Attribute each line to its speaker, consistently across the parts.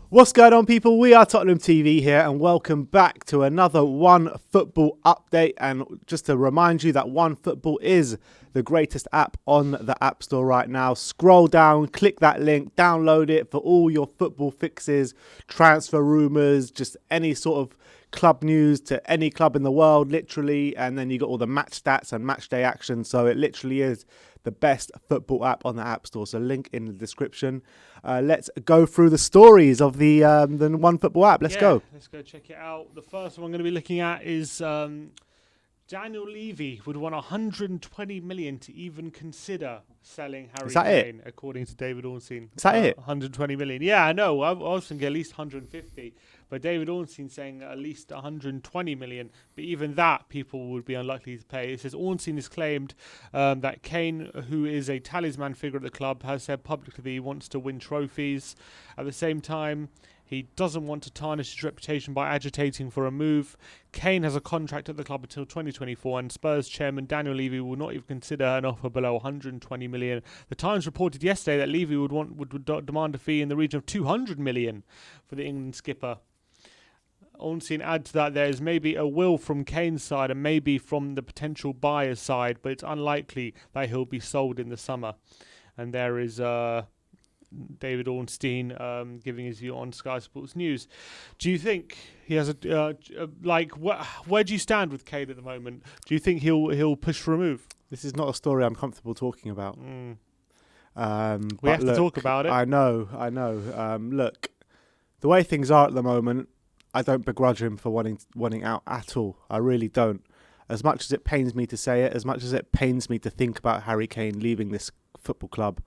Speaker 1: What's going on, people? We are Tottenham TV here, and welcome back to another OneFootball update. And just to remind you that OneFootball is the greatest app on the App Store right now. Scroll down, click that link, download it for all your football fixes, transfer rumours, just any sort of club news to any club in the world, literally. And then you got all the match stats and match day action. So it literally is the best football app on the App Store. So link in the description. Let's go through the stories of the OneFootball app. Let's go.
Speaker 2: Let's go check it out. The first one I'm going to be looking at is Daniel Levy would want 120 million to even consider selling Harry Kane, according to David Ornstein.
Speaker 1: Is that it?
Speaker 2: 120 million. Yeah, I know. I was thinking at least 150. But David Ornstein saying at least 120 million. But even that, people would be unlikely to pay. It says Ornstein has claimed that Kane, who is a talisman figure at the club, has said publicly that he wants to win trophies. At the same time, he doesn't want to tarnish his reputation by agitating for a move. Kane has a contract at the club until 2024, and Spurs chairman Daniel Levy will not even consider an offer below 120 million. The Times reported yesterday that Levy would demand a fee in the region of 200 million for the England skipper. Ornstein adds that there is maybe a will from Kane's side and maybe from the potential buyer's side, but it's unlikely that he'll be sold in the summer. And there is David Ornstein giving his view on Sky Sports News. Do you think he has where do you stand with Kane at the moment? Do you think he'll push for a move?
Speaker 1: This is not a story I'm comfortable talking about.
Speaker 2: We have to talk about it.
Speaker 1: I know. Look, the way things are at the moment, I don't begrudge him for wanting out at all. I really don't. As much as it pains me to say it, as much as it pains me to think about Harry Kane leaving this football club,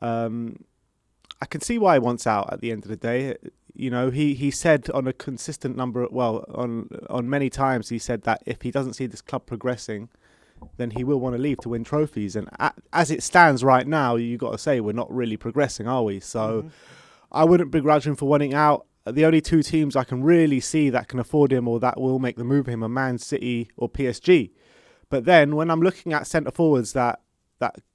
Speaker 1: I can see why he wants out at the end of the day. You know, he said on a consistent number, on many times, he said that if he doesn't see this club progressing, then he will want to leave to win trophies. And as it stands right now, you got to say we're not really progressing, are we? So I wouldn't begrudge him for wanting out. The only two teams I can really see that can afford him or that will make the move him are Man City or PSG. But then when I'm looking at centre forwards that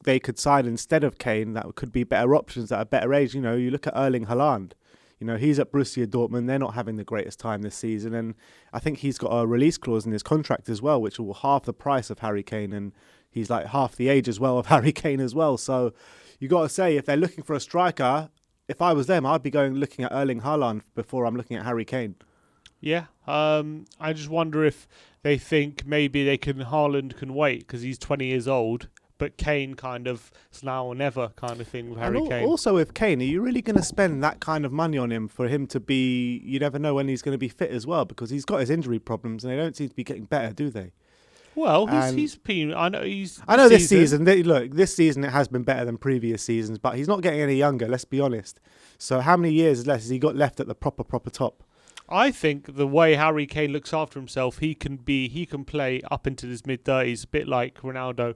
Speaker 1: they could sign instead of Kane, that could be better options at a better age. You know, you look at Erling Haaland. You know, he's at Borussia Dortmund. They're not having the greatest time this season. And I think he's got a release clause in his contract as well, which will halve the price of Harry Kane. And he's like half the age as well of Harry Kane as well. So you got to say, if they're looking for a striker, if I was them, I'd be looking at Erling Haaland before I'm looking at Harry Kane.
Speaker 2: Yeah. I just wonder if they think maybe Haaland can wait because he's 20 years old. But Kane kind of, it's now or never kind of thing with Harry Kane.
Speaker 1: Also with Kane, are you really going to spend that kind of money on him for him to be, you never know when he's going to be fit as well, because he's got his injury problems and they don't seem to be getting better, do they?
Speaker 2: Well, he's been, I know
Speaker 1: this season, this season it has been better than previous seasons, but he's not getting any younger, let's be honest. So how many years less has he got left at the proper top?
Speaker 2: I think the way Harry Kane looks after himself, he can play up into his mid-30s, a bit like Ronaldo.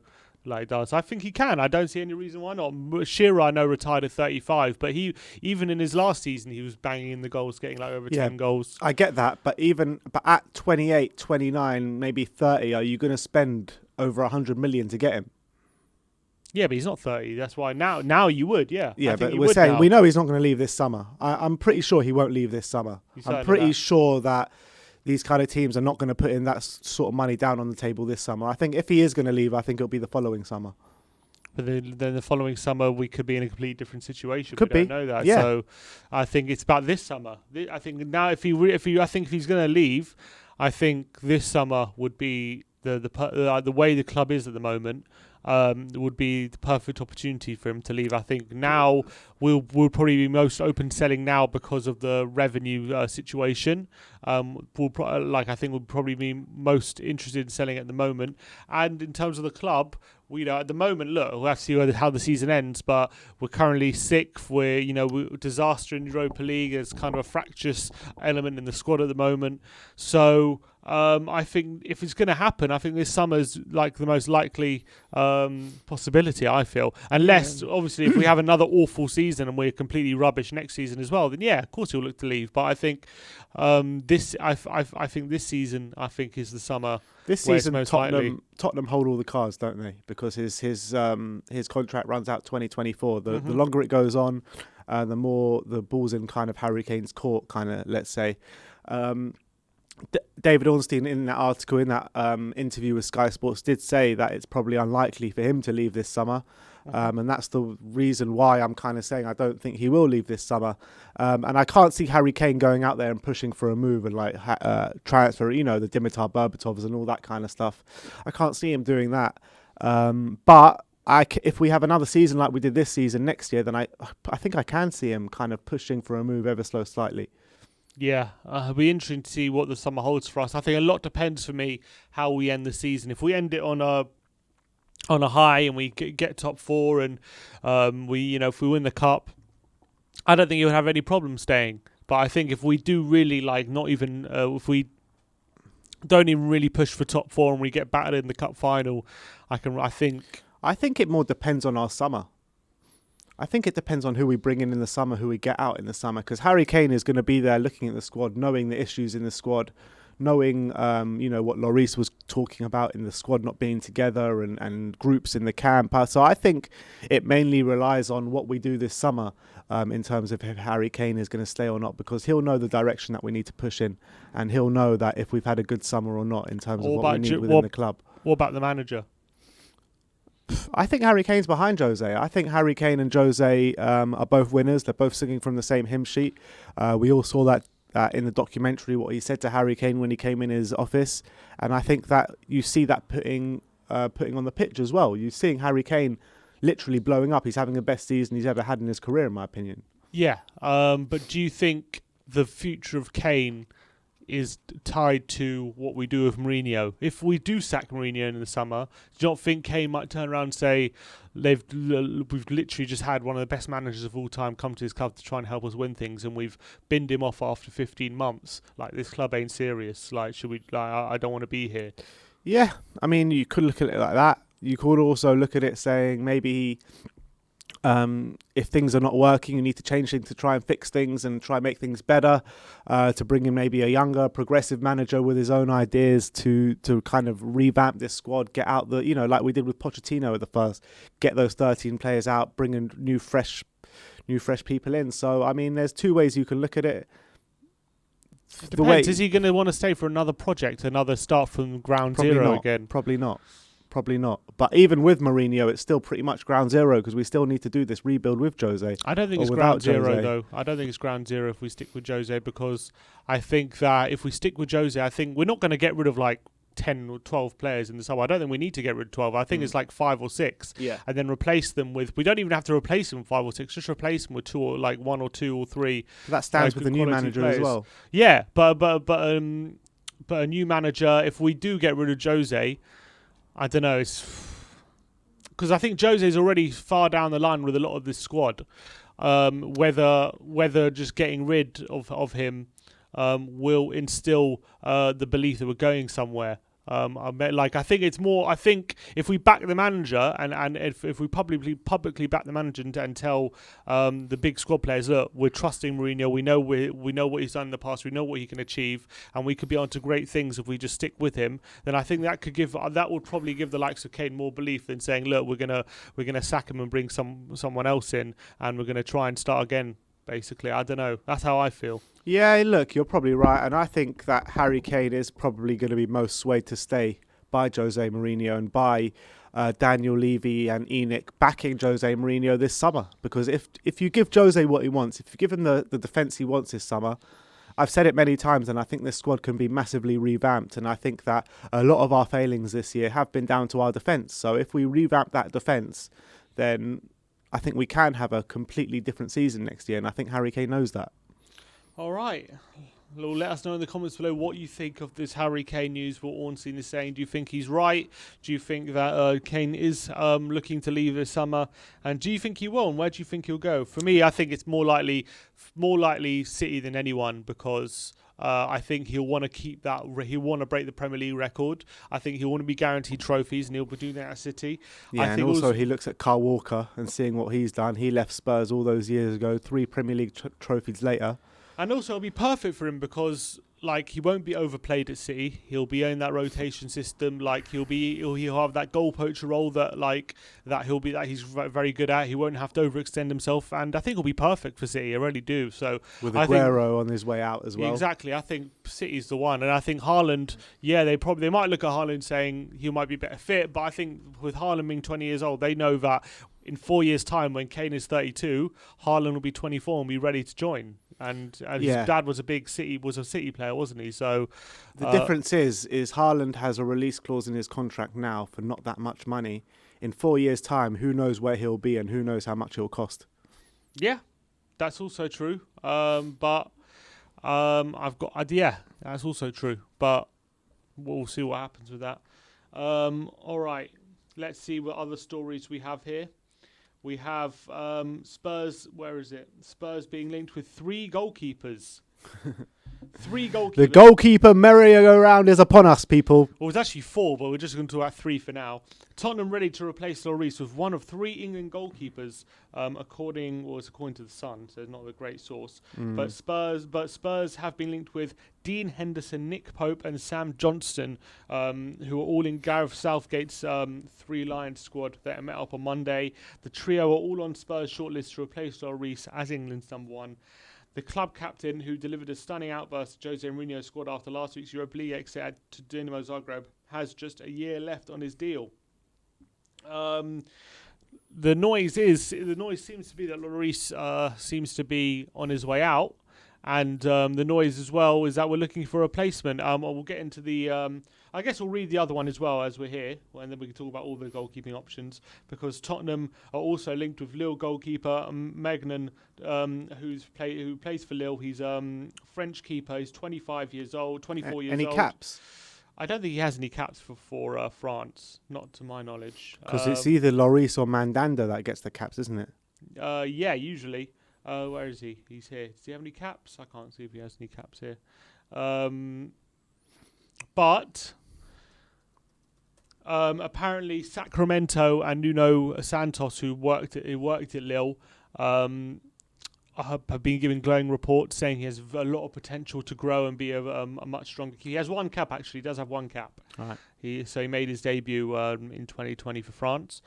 Speaker 2: Like does. I think he can. I don't see any reason why not. Shearer, I know, retired at 35, but he even in his last season, he was banging in the goals, getting like over 10 goals.
Speaker 1: I get that, but at 28, 29, maybe 30, are you going to spend over 100 million to get him?
Speaker 2: Yeah, but he's not 30. That's why now you would, yeah.
Speaker 1: Yeah, but we're saying we know he's not going to leave this summer. I'm pretty sure he won't leave this summer. I'm pretty sure that these kind of teams are not going to put in that sort of money down on the table this summer. I think if he is going to leave, I think it'll be the following summer.
Speaker 2: But then the following summer, we could be in a completely different situation.
Speaker 1: We
Speaker 2: don't know that.
Speaker 1: Yeah.
Speaker 2: So I think it's about this summer. I think now if he's going to leave, I think this summer would be the way the club is at the moment. Would be the perfect opportunity for him to leave. I think now we'll probably be most open selling now because of the revenue situation. I think we'll probably be most interested in selling at the moment. And in terms of the club, at the moment, look, we'll have to see how the season ends. But we're currently sixth. We're disaster in Europa League. There's kind of a fractious element in the squad at the moment. So I think if it's going to happen, I think this summer's like the most likely possibility, I feel. Unless, obviously, if we have another awful season and we're completely rubbish next season as well, then yeah, of course he'll look to leave. But I think I think this season, is the summer.
Speaker 1: This season, Tottenham hold all the cards, don't they? Because his contract runs out 2024. The longer it goes on, the more the ball's in kind of Harry Kane's court, kind of, let's say. David Ornstein, in that article, in that interview with Sky Sports, did say that it's probably unlikely for him to leave this summer. And that's the reason why I'm kind of saying I don't think he will leave this summer. And I can't see Harry Kane going out there and pushing for a move and like transfer, the Dimitar Berbatovs and all that kind of stuff. I can't see him doing that. But if we have another season like we did this season next year, then I think I can see him kind of pushing for a move ever so slightly.
Speaker 2: Yeah, it'll be interesting to see what the summer holds for us. I think a lot depends for me how we end the season. If we end it on a high and we get top four and if we win the cup, I don't think he would have any problem staying. But I think if we do really if we don't even really push for top four and we get battered in the cup final, I think
Speaker 1: it more depends on our summer. I think it depends on who we bring in the summer, who we get out in the summer. Because Harry Kane is going to be there looking at the squad, knowing the issues in the squad, knowing, what Lloris was talking about in the squad not being together and groups in the camp. So I think it mainly relies on what we do this summer in terms of if Harry Kane is going to stay or not, because he'll know the direction that we need to push in, and he'll know that if we've had a good summer or not in terms of what we need within the club.
Speaker 2: What about the manager?
Speaker 1: I think Harry Kane's behind Jose. I think Harry Kane and Jose are both winners. They're both singing from the same hymn sheet. We all saw that in the documentary, what he said to Harry Kane when he came in his office. And I think that you see that putting on the pitch as well. You're seeing Harry Kane literally blowing up. He's having the best season he's ever had in his career, in my opinion.
Speaker 2: Yeah, but do you think the future of Kane is tied to what we do with Mourinho? If we do sack Mourinho in the summer, do you not think Kane might turn around and say, we've literally just had one of the best managers of all time come to his club to try and help us win things, and we've binned him off after 15 months? Like, this club ain't serious. Like, should we? Like, I don't want to be here.
Speaker 1: Yeah, I mean, you could look at it like that. You could also look at it saying maybe if things are not working, you need to change things to try and fix things and try and make things better, to bring in maybe a younger, progressive manager with his own ideas to kind of revamp this squad, get out like we did with Pochettino at the first, get those 13 players out, bring in new fresh people in. So, I mean, there's two ways you can look at it.
Speaker 2: Depends. Is he going to want to stay for another project, another start from ground zero again?
Speaker 1: Probably not. But even with Mourinho, it's still pretty much ground zero because we still need to do this rebuild with Jose.
Speaker 2: I don't think it's ground zero, though. I don't think it's ground zero if we stick with Jose, because I think that if we stick with Jose, I think we're not going to get rid of like 10 or 12 players in the summer. I don't think we need to get rid of 12. I think it's like 5 or 6.
Speaker 1: Yeah. And
Speaker 2: then replace them with... We don't even have to replace them with 5 or 6. Just replace them with 2 or like 1 or 2 or 3.
Speaker 1: That stands with the new manager players as well.
Speaker 2: Yeah, but a new manager, if we do get rid of Jose, I don't know, because I think Jose's already far down the line with a lot of this squad. Whether just getting rid of him will instill the belief that we're going somewhere. I think it's more. I think if we back the manager and if we publicly back the manager and tell the big squad players, look, we're trusting Mourinho. We know what he's done in the past. We know what he can achieve, and we could be onto great things if we just stick with him. Then I think that would probably give the likes of Kane more belief than saying, look, we're gonna sack him and bring someone else in, and we're gonna try and start again. Basically, I don't know. That's how I feel.
Speaker 1: Yeah, look, you're probably right. And I think that Harry Kane is probably going to be most swayed to stay by Jose Mourinho and by Daniel Levy and Enoch backing Jose Mourinho this summer. Because if you give Jose what he wants, if you give him the defence he wants this summer, I've said it many times, and I think this squad can be massively revamped. And I think that a lot of our failings this year have been down to our defence. So if we revamp that defence, then I think we can have a completely different season next year, and I think Harry Kane knows that.
Speaker 2: All right. Well, let us know in the comments below what you think of this Harry Kane news, what Ornstein is saying. Do you think he's right? Do you think that Kane is looking to leave this summer? And do you think he will? And where do you think he'll go? For me, I think it's more likely City than anyone, because I think he'll want to keep that. He'll want to break the Premier League record. I think he'll want to be guaranteed trophies, and he'll be doing that at City.
Speaker 1: Yeah, and also he looks at Kyle Walker and seeing what he's done. He left Spurs all those years ago, 3 Premier League trophies later.
Speaker 2: And also it'll be perfect for him because like he won't be overplayed at City. He'll be in that rotation system. Like he'll have that goal poacher role that he's very good at. He won't have to overextend himself, and I think he'll be perfect for City. I really do. So
Speaker 1: with Aguero on his way out as well.
Speaker 2: Exactly. I think City's the one, and I think Haaland. Yeah, they might look at Haaland saying he might be better fit, but I think with Haaland being 20 years old, they know that in 4 years' time, when Kane is 32, Haaland will be 24 and be ready to join. And his dad was a City player, wasn't he? So
Speaker 1: the difference is Haaland has a release clause in his contract now for not that much money. In 4 years' time, who knows where he'll be and who knows how much he'll cost.
Speaker 2: Yeah, that's also true. That's also true. But we'll see what happens with that. All right, let's see what other stories we have here. We have Spurs. Where is it? Spurs being linked with 3 goalkeepers. 3 goalkeepers.
Speaker 1: The goalkeeper merry-go-round is upon us, people.
Speaker 2: Well, it's actually 4, but we're just going to talk about 3 for now. Tottenham ready to replace Lloris with one of 3 England goalkeepers, according to the Sun, so it's not a great source. But Spurs have been linked with Dean Henderson, Nick Pope, and Sam Johnston, who are all in Gareth Southgate's 3 Lions squad that met up on Monday. The trio are all on Spurs' shortlist to replace Lloris as England's number 1. The club captain, who delivered a stunning outburst to Jose Mourinho's squad after last week's Europa League exit to Dinamo Zagreb, has just a year left on his deal. The noise seems to be that Lloris seems to be on his way out, and the noise as well is that we're looking for a replacement. We'll get into the. I guess we'll read the other one as well as we're here, and then we can talk about all the goalkeeping options, because Tottenham are also linked with Lille goalkeeper Magnan, who plays for Lille. He's French keeper. He's 24 years old.
Speaker 1: Any caps?
Speaker 2: I don't think he has any caps for France, not to my knowledge.
Speaker 1: Because it's either Lloris or Mandanda that gets the caps, isn't it?
Speaker 2: Yeah, usually. Where is he? He's here. Does he have any caps? I can't see if he has any caps here. But apparently Sacramento and Nuno Santos, who worked at Lille, have been given glowing reports saying he has a lot of potential to grow and be a much stronger. He has 1 cap, actually. He does have 1 cap.
Speaker 1: Right.
Speaker 2: He made his debut in 2020 for France.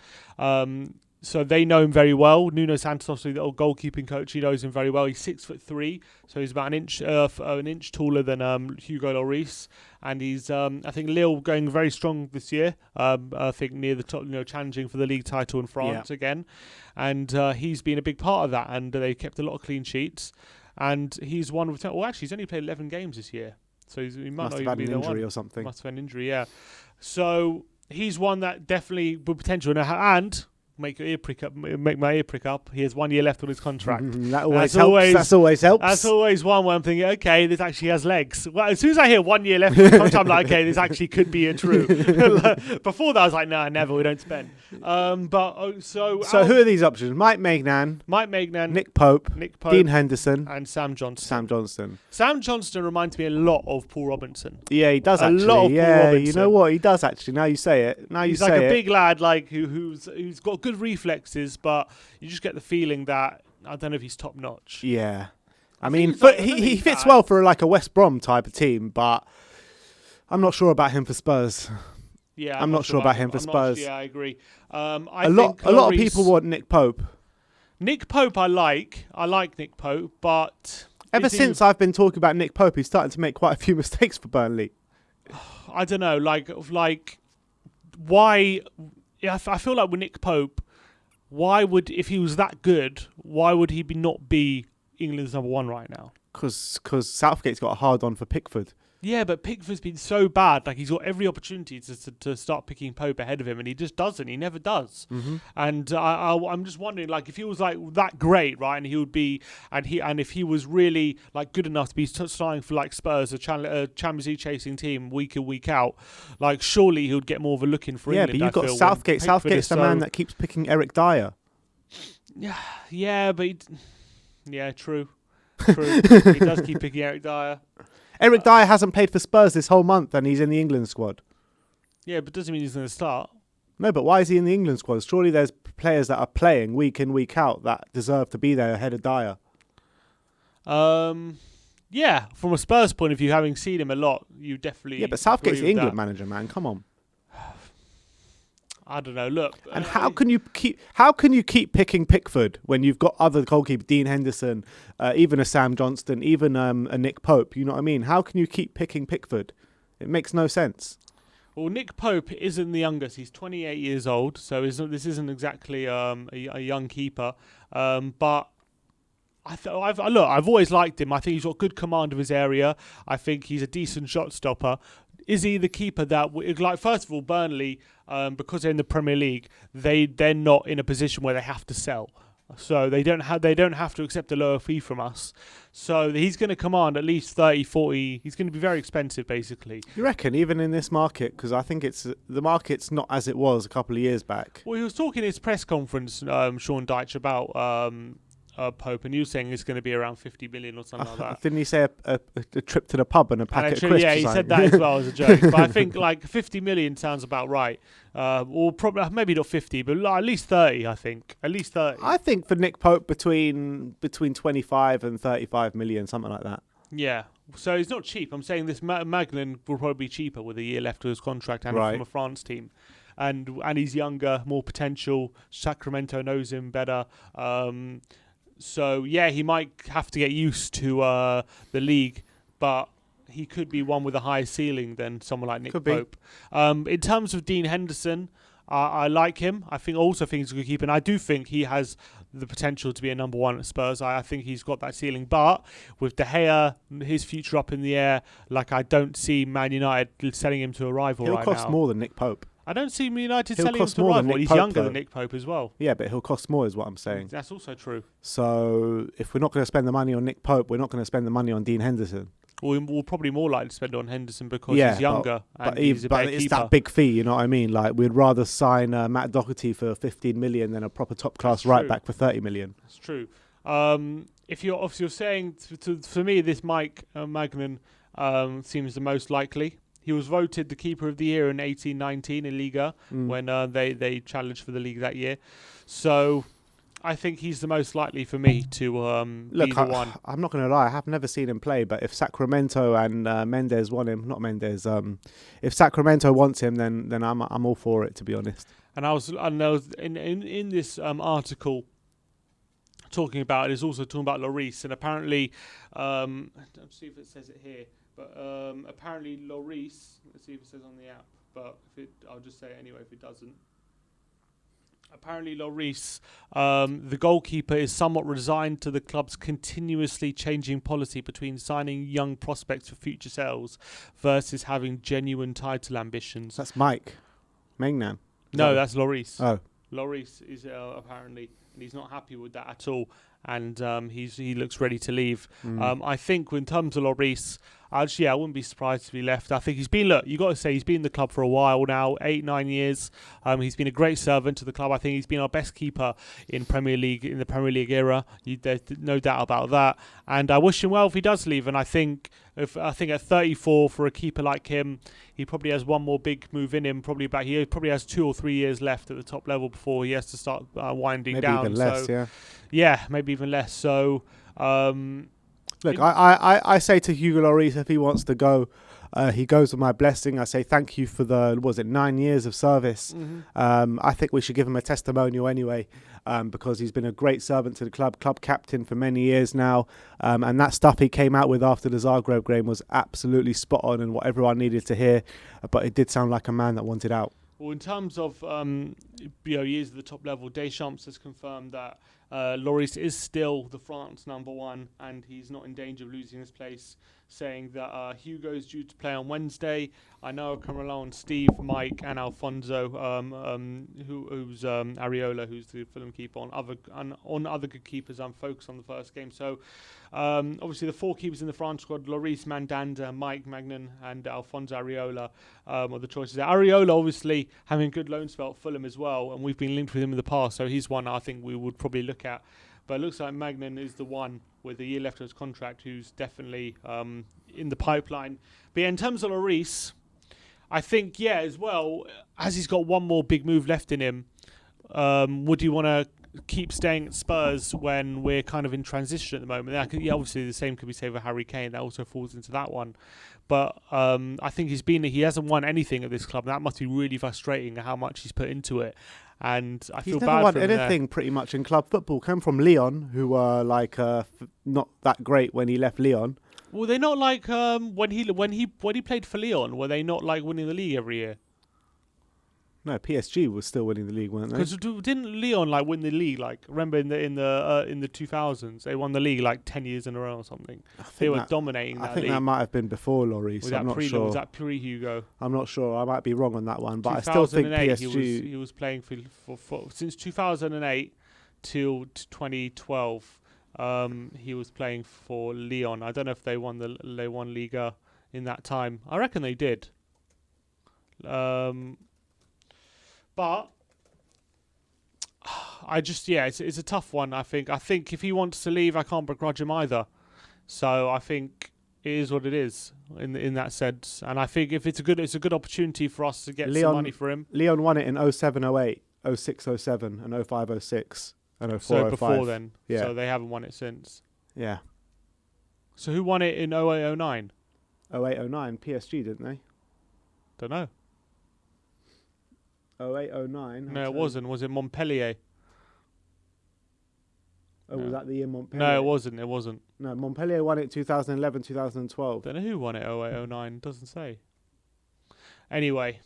Speaker 2: So they know him very well. Nuno Santos, the old goalkeeping coach, he knows him very well. He's 6'3", so he's about an inch taller than Hugo Lloris, and he's I think Lille going very strong this year. I think near the top, challenging for the league title in France again, and he's been a big part of that. And they kept a lot of clean sheets, and he's one of actually he's only played 11 games this year, so he might not even be the one. Must have had an injury or something. Must have had an injury, yeah. So he's one that definitely with potential, and make my ear prick up. He has 1 year left on his contract.
Speaker 1: That always helps. That's always helps.
Speaker 2: That's always one where I'm thinking, okay, this actually has legs. Well, as soon as I hear 1 year left on his contract, I'm like, okay, this actually could be true. Before that, I was like, no, never. We don't spend. So
Speaker 1: who are these options? Mike Maignan, Nick Pope, Dean Henderson,
Speaker 2: and Sam Johnston. Sam Johnston reminds me a lot of Paul Robinson.
Speaker 1: Yeah, he does actually. A lot of Paul Robinson. You know what? He does actually. Now you say it. He's like a
Speaker 2: big lad, like who's got good reflexes, but you just get the feeling that I don't know if he's top notch.
Speaker 1: Yeah, I mean, he fits well for like a West Brom type of team, but I'm not sure about him for Spurs.
Speaker 2: Yeah,
Speaker 1: I'm not sure about him for Spurs.
Speaker 2: I agree.
Speaker 1: A lot of people want Nick Pope.
Speaker 2: Nick Pope, I like Nick Pope, but
Speaker 1: ever since I've been talking about Nick Pope, he's starting to make quite a few mistakes for Burnley.
Speaker 2: I don't know, like why? Yeah, I feel like with Nick Pope, if he was that good, why would he not be England's number 1 right now?
Speaker 1: Because Southgate's got a hard on for Pickford.
Speaker 2: Yeah, but Pickford's been so bad. Like, he's got every opportunity to start picking Pope ahead of him, and he just doesn't. He never does. Mm-hmm. And I'm just wondering, like, if he was like that great, right, and he would be, and if he was really like good enough to be starting for like Spurs, a Champions League chasing team week in week out, like surely he would get more of a look in for England.
Speaker 1: Yeah, but you've got Southgate. Southgate's the man that keeps picking Eric Dyer.
Speaker 2: Yeah, but true. He does keep picking Eric Dyer.
Speaker 1: Eric Dyer hasn't played for Spurs this whole month and he's in the England squad.
Speaker 2: Yeah, but doesn't mean he's going to start.
Speaker 1: No, but why is he in the England squad? Surely there's players that are playing week in, week out that deserve to be there ahead of Dyer.
Speaker 2: Yeah, from a Spurs point of view, having seen him a lot, you definitely.
Speaker 1: Yeah, but Southgate's the
Speaker 2: agree with
Speaker 1: England
Speaker 2: that.
Speaker 1: manager, man. Come on.
Speaker 2: I don't know. Look,
Speaker 1: And how can you keep picking Pickford when you've got other goalkeepers, Dean Henderson, even a Sam Johnston, even a Nick Pope? You know what I mean? How can you keep picking Pickford? It makes no sense.
Speaker 2: Well, Nick Pope isn't the youngest. He's 28 years old, so this isn't exactly a young keeper. But I've always liked him. I think he's got good command of his area. I think he's a decent shot stopper. Is he the keeper that, like, first of all, Burnley, because they're in the Premier League, they're not in a position where they have to sell. So they don't have to accept a lower fee from us. So he's going to command at least 30, 40. He's going to be very expensive, basically.
Speaker 1: You reckon, even in this market? Because I think the market's not as it was a couple of years back.
Speaker 2: Well, he was talking in his press conference, Sean Dyche, about Pope, and he was saying it's going to be around 50 million or something like that.
Speaker 1: Didn't he say a trip to the pub and a packet of crisps?
Speaker 2: Yeah, he said that as well as a joke. But I think like 50 million sounds about right. Or probably maybe not 50, but at least 30. I think at least 30.
Speaker 1: I think for Nick Pope between 25 and 35 million, something like that.
Speaker 2: Yeah. So he's not cheap. I'm saying this Magnan will probably be cheaper with a year left to his contract and
Speaker 1: Right.
Speaker 2: from a France team. And he's younger, more potential. Sacramento knows him better. So, yeah, he might have to get used to the league, but he could be one with a higher ceiling than someone like Nick Pope. In terms of Dean Henderson, I like him. I think he's a good keeper, and I do think he has the potential to be a number one at Spurs. I think he's got that ceiling. But with De Gea, his future up in the air, like, I don't see Man United selling him to a rival right now.
Speaker 1: He'll cost more than Nick Pope.
Speaker 2: I don't see Man United
Speaker 1: He'll
Speaker 2: selling him
Speaker 1: cost
Speaker 2: to a
Speaker 1: more than
Speaker 2: rival.
Speaker 1: Nick
Speaker 2: He's
Speaker 1: Pope,
Speaker 2: younger
Speaker 1: though.
Speaker 2: than Nick Pope as well.
Speaker 1: Yeah, but he'll cost more is what I'm saying.
Speaker 2: That's also true.
Speaker 1: So if we're not going to spend the money on Nick Pope, we're not going to spend the money on Dean Henderson.
Speaker 2: We'll probably more likely to spend it on Henderson because he's younger
Speaker 1: but
Speaker 2: he's a better
Speaker 1: it's
Speaker 2: keeper.
Speaker 1: that big fee, you know what I mean? Like, we'd rather sign Matt Doherty for 15 million than a proper top-class right back for 30 million.
Speaker 2: That's true. If you're saying, for me, this Mike Magnan seems the most likely. He was voted the keeper of the year in 18-19 in Liga when they challenged for the league that year. So I think he's the most likely for me to be the one.
Speaker 1: I'm not going to lie, I have never seen him play, but if Sacramento and Mendes want him, if Sacramento wants him, then I'm all for it, to be honest.
Speaker 2: And I was in this article talking about it, is also talking about Lloris, and apparently, let's see if it says it here. But apparently Lloris, let's see if it says on the app, but I'll just say it anyway if it doesn't. Apparently Lloris, the goalkeeper, is somewhat resigned to the club's continuously changing policy between signing young prospects for future sales versus having genuine title ambitions.
Speaker 1: That's Mike Magnan.
Speaker 2: No, that's Lloris.
Speaker 1: Oh.
Speaker 2: Lloris is apparently, and he's not happy with that at all, and he looks ready to leave. I think in terms of Lloris, I wouldn't be surprised if he left. I think he's been, you got to say, he's been in the club for a while now, 8-9 years. He's been a great servant to the club. I think he's been our best keeper in the Premier League era. There's no doubt about that. And I wish him well if he does leave. And I think at 34, for a keeper like him, he probably has one more big move in him. He probably has 2 or 3 years left at the top level before he has to start winding down.
Speaker 1: Maybe even less, yeah.
Speaker 2: Yeah, maybe even less. So.
Speaker 1: Look, I say to Hugo Lloris, if he wants to go, he goes with my blessing. I say thank you for 9 years of service. I think we should give him a testimonial anyway, because he's been a great servant to the club captain for many years now. And that stuff he came out with after the Zagreb game was absolutely spot on and what everyone needed to hear. But it did sound like a man that wanted out.
Speaker 2: Well, in terms of years at the top level, Deschamps has confirmed that Lloris is still the France number one, and he's not in danger of losing his place, saying that Hugo is due to play on Wednesday. I know I can rely on Steve, Mike, and Alfonso, who's Areola, who's the Fulham keeper. On other good keepers, I'm focused on the first game. So, obviously, the 4 keepers in the France squad: Lloris, Mandanda, Mike Magnan, and Alfonso Areola are the choices. Areola, obviously, having a good loan spell at Fulham as well, and we've been linked with him in the past, so he's one I think we would probably look at. But it looks like Magnan is the one with a year left of his contract who's definitely in the pipeline. But yeah, in terms of Lloris, I think, as well, as he's got one more big move left in him, would you want to keep staying at Spurs when we're kind of in transition at the moment. Obviously the same could be said for Harry Kane. That also falls into that one. But I think he hasn't won anything at this club. And that must be really frustrating how much he's put into it. And I feel bad for him.
Speaker 1: He's never won anything pretty much in club football. Came from Lyon, who were not that great when he left Lyon.
Speaker 2: Were they not like when he played for Lyon? Were they not like winning the league every year?
Speaker 1: No, PSG was still winning the league, weren't they?
Speaker 2: Because didn't Lyon win the league? Remember in the 2000s, they won the league 10 years in a row or something. They were dominating that league.
Speaker 1: I think that might have been before Lloris. I'm not sure.
Speaker 2: Was that pre-Hugo?
Speaker 1: I'm not sure. I might be wrong on that one, but I still think PSG.
Speaker 2: He was playing for since 2008 till 2012. He was playing for Lyon. I don't know if they won Liga in that time. I reckon they did. But it's a tough one. I think if he wants to leave, I can't begrudge him either. So I think it is what it is in that sense. And I think if it's a good opportunity for us to get some money for him.
Speaker 1: Lyon won it in 07-08, 06-07, and 05-06, and 04-05.
Speaker 2: So before then,
Speaker 1: yeah.
Speaker 2: So they haven't won it since.
Speaker 1: Yeah.
Speaker 2: So who won it in 08-09?
Speaker 1: 08-09, PSG, didn't they?
Speaker 2: Don't know.
Speaker 1: 08-09.
Speaker 2: No, it wasn't. Was it Montpellier?
Speaker 1: Oh, no. Was that the year Montpellier?
Speaker 2: No, it wasn't.
Speaker 1: No, Montpellier won it 2011, 2012.
Speaker 2: Don't know who won it 08-09. Doesn't say. Anyway,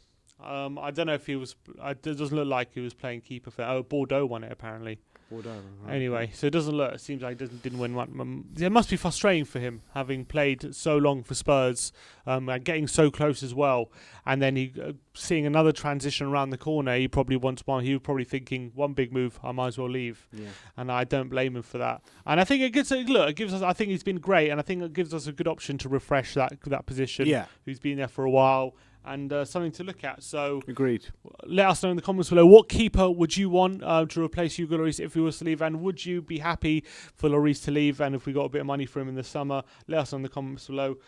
Speaker 2: I don't know if he was. It doesn't look like he was playing keeper for. Bordeaux won it apparently.
Speaker 1: Right.
Speaker 2: Anyway, so it doesn't look. It seems like he didn't win one. It must be frustrating for him having played so long for Spurs, and getting so close as well. And then he seeing another transition around the corner. He probably wants one. He was probably thinking, one big move, I might as well leave.
Speaker 1: Yeah.
Speaker 2: And I don't blame him for that. And I think it gives us. I think he's been great, and I think it gives us a good option to refresh that position.
Speaker 1: Yeah.
Speaker 2: Who's been there for a while. And something to look at. So
Speaker 1: agreed.
Speaker 2: Let us know in the comments below, what keeper would you want to replace Hugo Lloris if he was to leave, and would you be happy for Lloris to leave, and if we got a bit of money for him in the summer? Let us know in the comments below.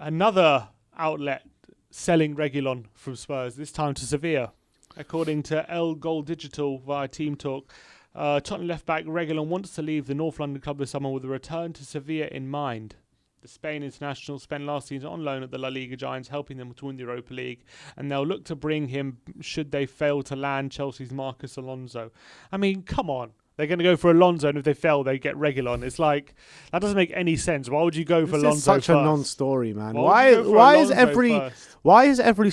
Speaker 2: Another outlet selling Reguilon from Spurs, this time to Sevilla. According to El Gol Digital via Team Talk, Tottenham left-back Reguilon wants to leave the North London club this summer with a return to Sevilla in mind. The Spain international spent last season on loan at the La Liga Giants, helping them to win the Europa League, and they'll look to bring him should they fail to land Chelsea's Marcus Alonso. I mean, come on. They're going to go for Alonso, and if they fail, they get Reguilon. It's like, that doesn't make any sense. Why would you go for Alonso first?
Speaker 1: This is such a non-story, man. Why is every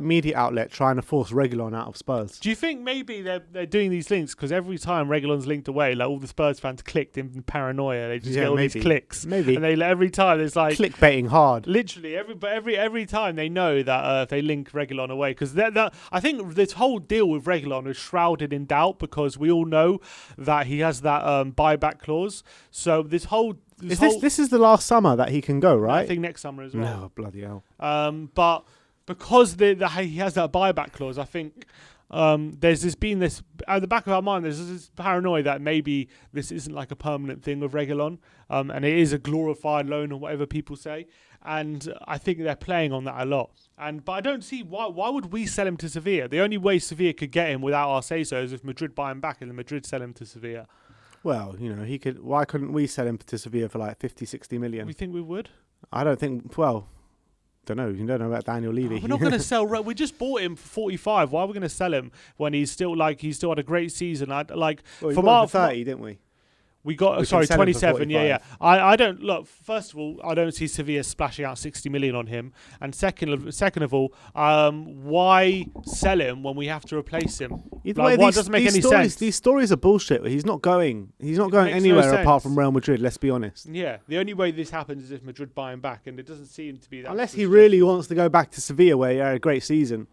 Speaker 1: media outlet trying to force Reguilon out of Spurs?
Speaker 2: Do you think maybe they're doing these links because every time Reguilon's linked away, all the Spurs fans clicked in paranoia. They just get all these clicks.
Speaker 1: Maybe.
Speaker 2: And every time it's like
Speaker 1: clickbaiting hard.
Speaker 2: Literally every time they know that if they link Reguilon away, because I think this whole deal with Reguilon is shrouded in doubt because we all know that he has that buyback clause. So this is the last summer that he can go, right? I think next summer as well.
Speaker 1: No, bloody hell.
Speaker 2: But because he has that buyback clause, I think there's been this at the back of our mind. There's this paranoia that maybe this isn't like a permanent thing with Reguilon, and it is a glorified loan or whatever people say. And I think they're playing on that a lot. But I don't see why would we sell him to Sevilla? The only way Sevilla could get him without our say-so is if Madrid buy him back and then Madrid sell him to Sevilla.
Speaker 1: Well, he could. Why couldn't we sell him to Sevilla for 50, 60 million?
Speaker 2: We think we would?
Speaker 1: I don't think. Well, don't know. You don't know about Daniel Levy.
Speaker 2: We're not going to sell. We just bought him for 45. Why are we going to sell him when he's still had a great season?
Speaker 1: For 30, didn't we?
Speaker 2: We got 27. Yeah. I don't look. First of all, I don't see Sevilla splashing out 60 million on him. And second of all, why sell him when we have to replace him? Doesn't make any sense.
Speaker 1: These stories are bullshit. He's not going anywhere apart from Real Madrid. Let's be honest.
Speaker 2: Yeah. The only way this happens is if Madrid buy him back, and it doesn't seem to be that.
Speaker 1: Unless he really wants to go back to Sevilla, where he had a great season.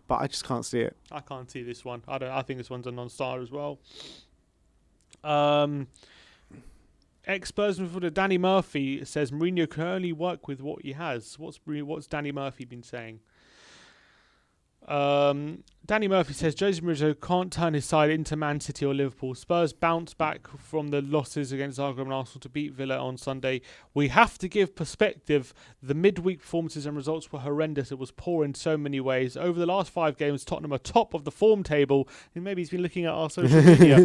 Speaker 1: But I just can't see it.
Speaker 2: I can't see this one. I think this one's a non-starter as well. Ex-Spurs midfielder Danny Murphy says Mourinho can only work with what he has. What's Danny Murphy been saying? Danny Murphy says Jose Mourinho can't turn his side into Man City or Liverpool. Spurs bounce back from the losses against Zagreb and Arsenal to beat Villa on Sunday. We have to give perspective. The midweek performances and results were horrendous. It was poor in so many ways. Over the last 5 games, Tottenham are top of the form table. And maybe he's been looking at our social media.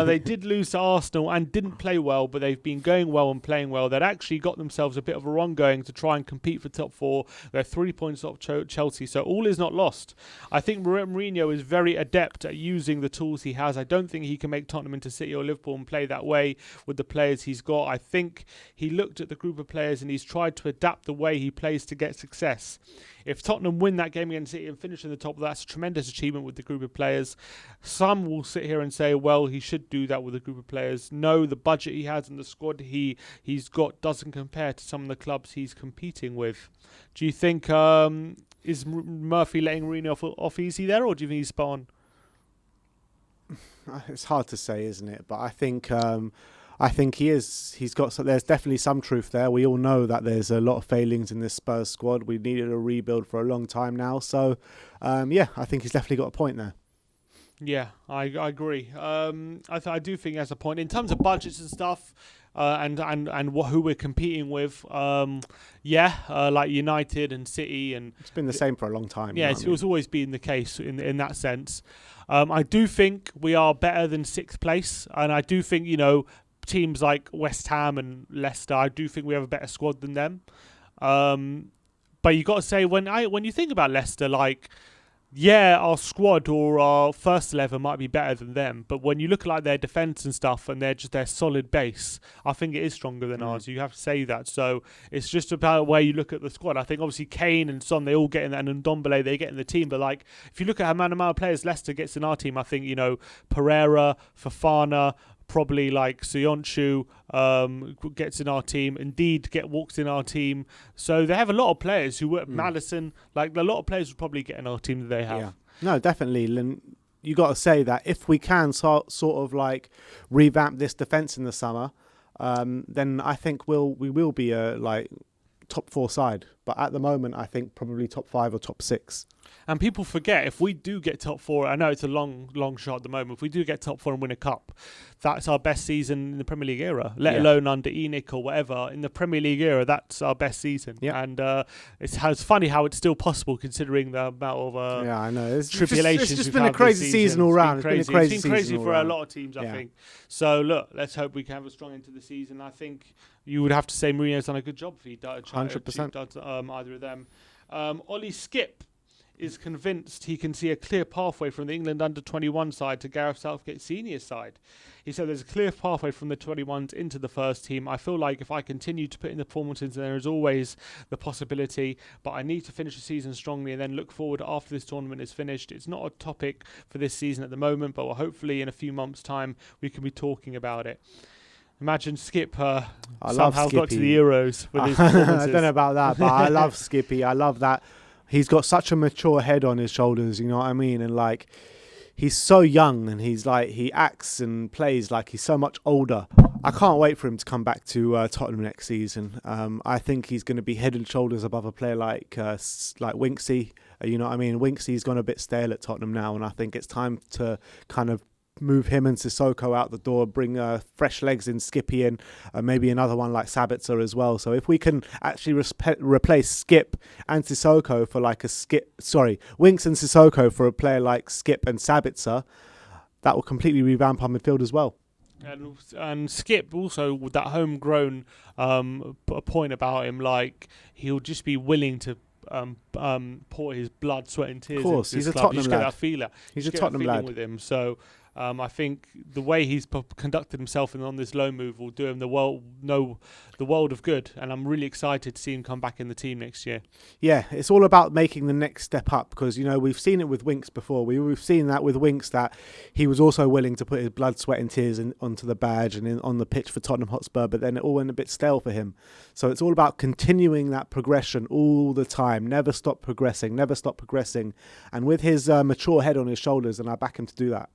Speaker 2: They did lose to Arsenal and didn't play well, but they've been going well and playing well. They'd actually got themselves a bit of a run going to try and compete for top 4. They're 3 points off Chelsea, so all is not lost. I think Mourinho is very adept at using the tools he has. I don't think he can make Tottenham into City or Liverpool and play that way with the players he's got. I think he looked at the group of players and he's tried to adapt the way he plays to get success. If Tottenham win that game against City and finish in the top, that's a tremendous achievement with the group of players. Some will sit here and say, well, he should do that with a group of players. No, the budget he has and the squad he's got doesn't compare to some of the clubs he's competing with. Do you think is Murphy letting Mourinho off easy there, or do you think he's spot on?
Speaker 1: It's hard to say, isn't it? But I think he is. He's got. There's definitely some truth there. We all know that there's a lot of failings in this Spurs squad. We needed a rebuild for a long time now. So, I think he's definitely got a point there.
Speaker 2: Yeah, I agree. I do think he has a point in terms of budgets and stuff. And who we're competing with, like United and City, and
Speaker 1: it's been the same for a long time.
Speaker 2: Yeah, it was always been the case in that sense. I do think we are better than 6th place, and I do think teams like West Ham and Leicester, I do think we have a better squad than them. But you got to say when you think about Leicester, our squad or our first 11 might be better than them, but when you look at their defence and stuff and their solid base, I think it is stronger than ours. You have to say that. So it's just about where you look at the squad. I think obviously Kane and Son, they all get in that, and Ndombele, they get in the team. But if you look at how amount of players Leicester gets in our team, I think Pereira, Fofana, probably Söyüncü gets in our team. Indeed, walks in our team. So they have a lot of players who Maddison, a lot of players would probably get in our team that they have.
Speaker 1: Yeah. No, definitely. You got to say that if we can sort of revamp this defence in the summer, then I think we will be a top 4 side. But at the moment, I think probably top 5 or top 6.
Speaker 2: And people forget, if we do get top 4, I know it's a long shot at the moment, if we do get top 4 and win a cup, that's our best season in the Premier League era, let alone under ENIC or whatever. In the Premier League era, that's our best season. Yeah. And it's funny how it's still possible considering the amount of
Speaker 1: I know.
Speaker 2: tribulations.
Speaker 1: It's just been a crazy season all round.
Speaker 2: It's been crazy for a lot of teams, I think. So, look, let's hope we can have a strong end to the season. I think you would have to say Mourinho's done a good job if he does 100%. Either of them. Ollie Skip is convinced he can see a clear pathway from the England under-21 side to Gareth Southgate's senior side. He said there's a clear pathway from the 21s into the first team. I feel like if I continue to put in the performances, there is always the possibility, but I need to finish the season strongly and then look forward after this tournament is finished. It's not a topic for this season at the moment, but hopefully in a few months' time we can be talking about it. Imagine Skip somehow got to the Euros with his performances.
Speaker 1: I don't know about that, but I love Skippy. I love that. He's got such a mature head on his shoulders, you know what I mean? And he's so young, and he acts and plays like he's so much older. I can't wait for him to come back to Tottenham next season. I think he's going to be head and shoulders above a player like Winksy. You know what I mean? Winksy's gone a bit stale at Tottenham now, and I think it's time to kind of move him and Sissoko out the door, bring fresh legs in, Skippy in, maybe another one like Sabitzer as well. So if we can actually replace Skip and Sissoko for Winks and Sissoko for a player like Skip and Sabitzer, that will completely revamp our midfield as well.
Speaker 2: And Skip also, with that homegrown point about him, he'll just be willing to pour his blood, sweat and tears. Of course,
Speaker 1: he's a
Speaker 2: club.
Speaker 1: Tottenham lad.
Speaker 2: Get that feeler.
Speaker 1: He's a Tottenham lad
Speaker 2: with him. So I think the way he's conducted himself on this loan move will do him the world of good, and I'm really excited to see him come back in the team next year.
Speaker 1: Yeah, it's all about making the next step up, because we've seen it with Winks before. We've seen that with Winks, that he was also willing to put his blood, sweat and tears onto the badge and on the pitch for Tottenham Hotspur, but then it all went a bit stale for him. So it's all about continuing that progression all the time, never stop progressing, and with his mature head on his shoulders, and I back him to do that.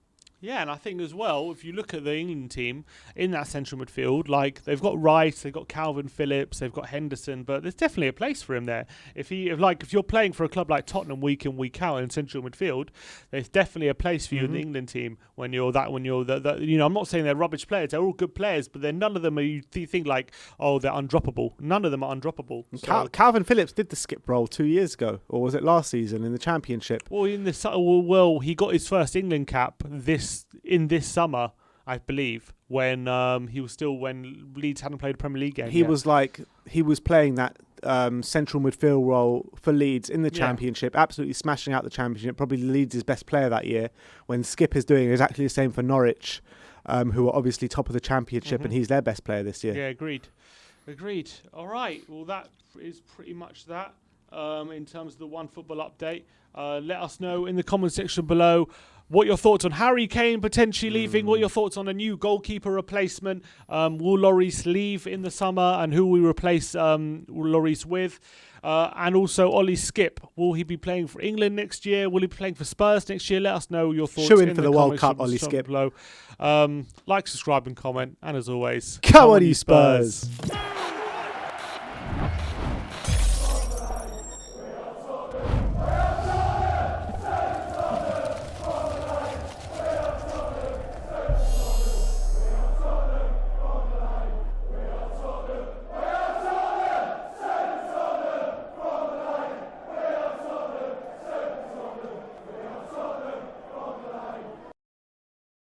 Speaker 2: Yeah, and I think as well, if you look at the England team in that central midfield, like they've got Rice, they've got Calvin Phillips, they've got Henderson, but there's definitely a place for him there. If you're playing for a club like Tottenham week in week out in central midfield, there's definitely a place for you in the England team when you're I'm not saying they're rubbish players, they're all good players, but then none of them are you think like, oh, they're undroppable. None of them are undroppable. So.
Speaker 1: Calvin Phillips did the skip role 2 years ago, or was it last season in the Championship?
Speaker 2: Well, he got his first England cap in this summer, I believe, when when Leeds hadn't played a Premier League game.
Speaker 1: He was playing that central midfield role for Leeds in the Championship, absolutely smashing out the Championship. Probably Leeds' best player that year. When Skip is doing exactly the same for Norwich, who are obviously top of the Championship, and he's their best player this year.
Speaker 2: Yeah, agreed. All right. Well, that is pretty much that. In terms of the OneFootball update, let us know in the comment section below what your thoughts on Harry Kane potentially leaving, what your thoughts on a new goalkeeper replacement, will Lloris leave in the summer, and who will we replace Lloris with, and also Ollie Skip, will he be playing for England next year, will he be playing for Spurs next year? Let us know your thoughts
Speaker 1: in for the World Cup, Ollie Skip
Speaker 2: below. Like, subscribe and comment, and as always,
Speaker 1: come on you Spurs.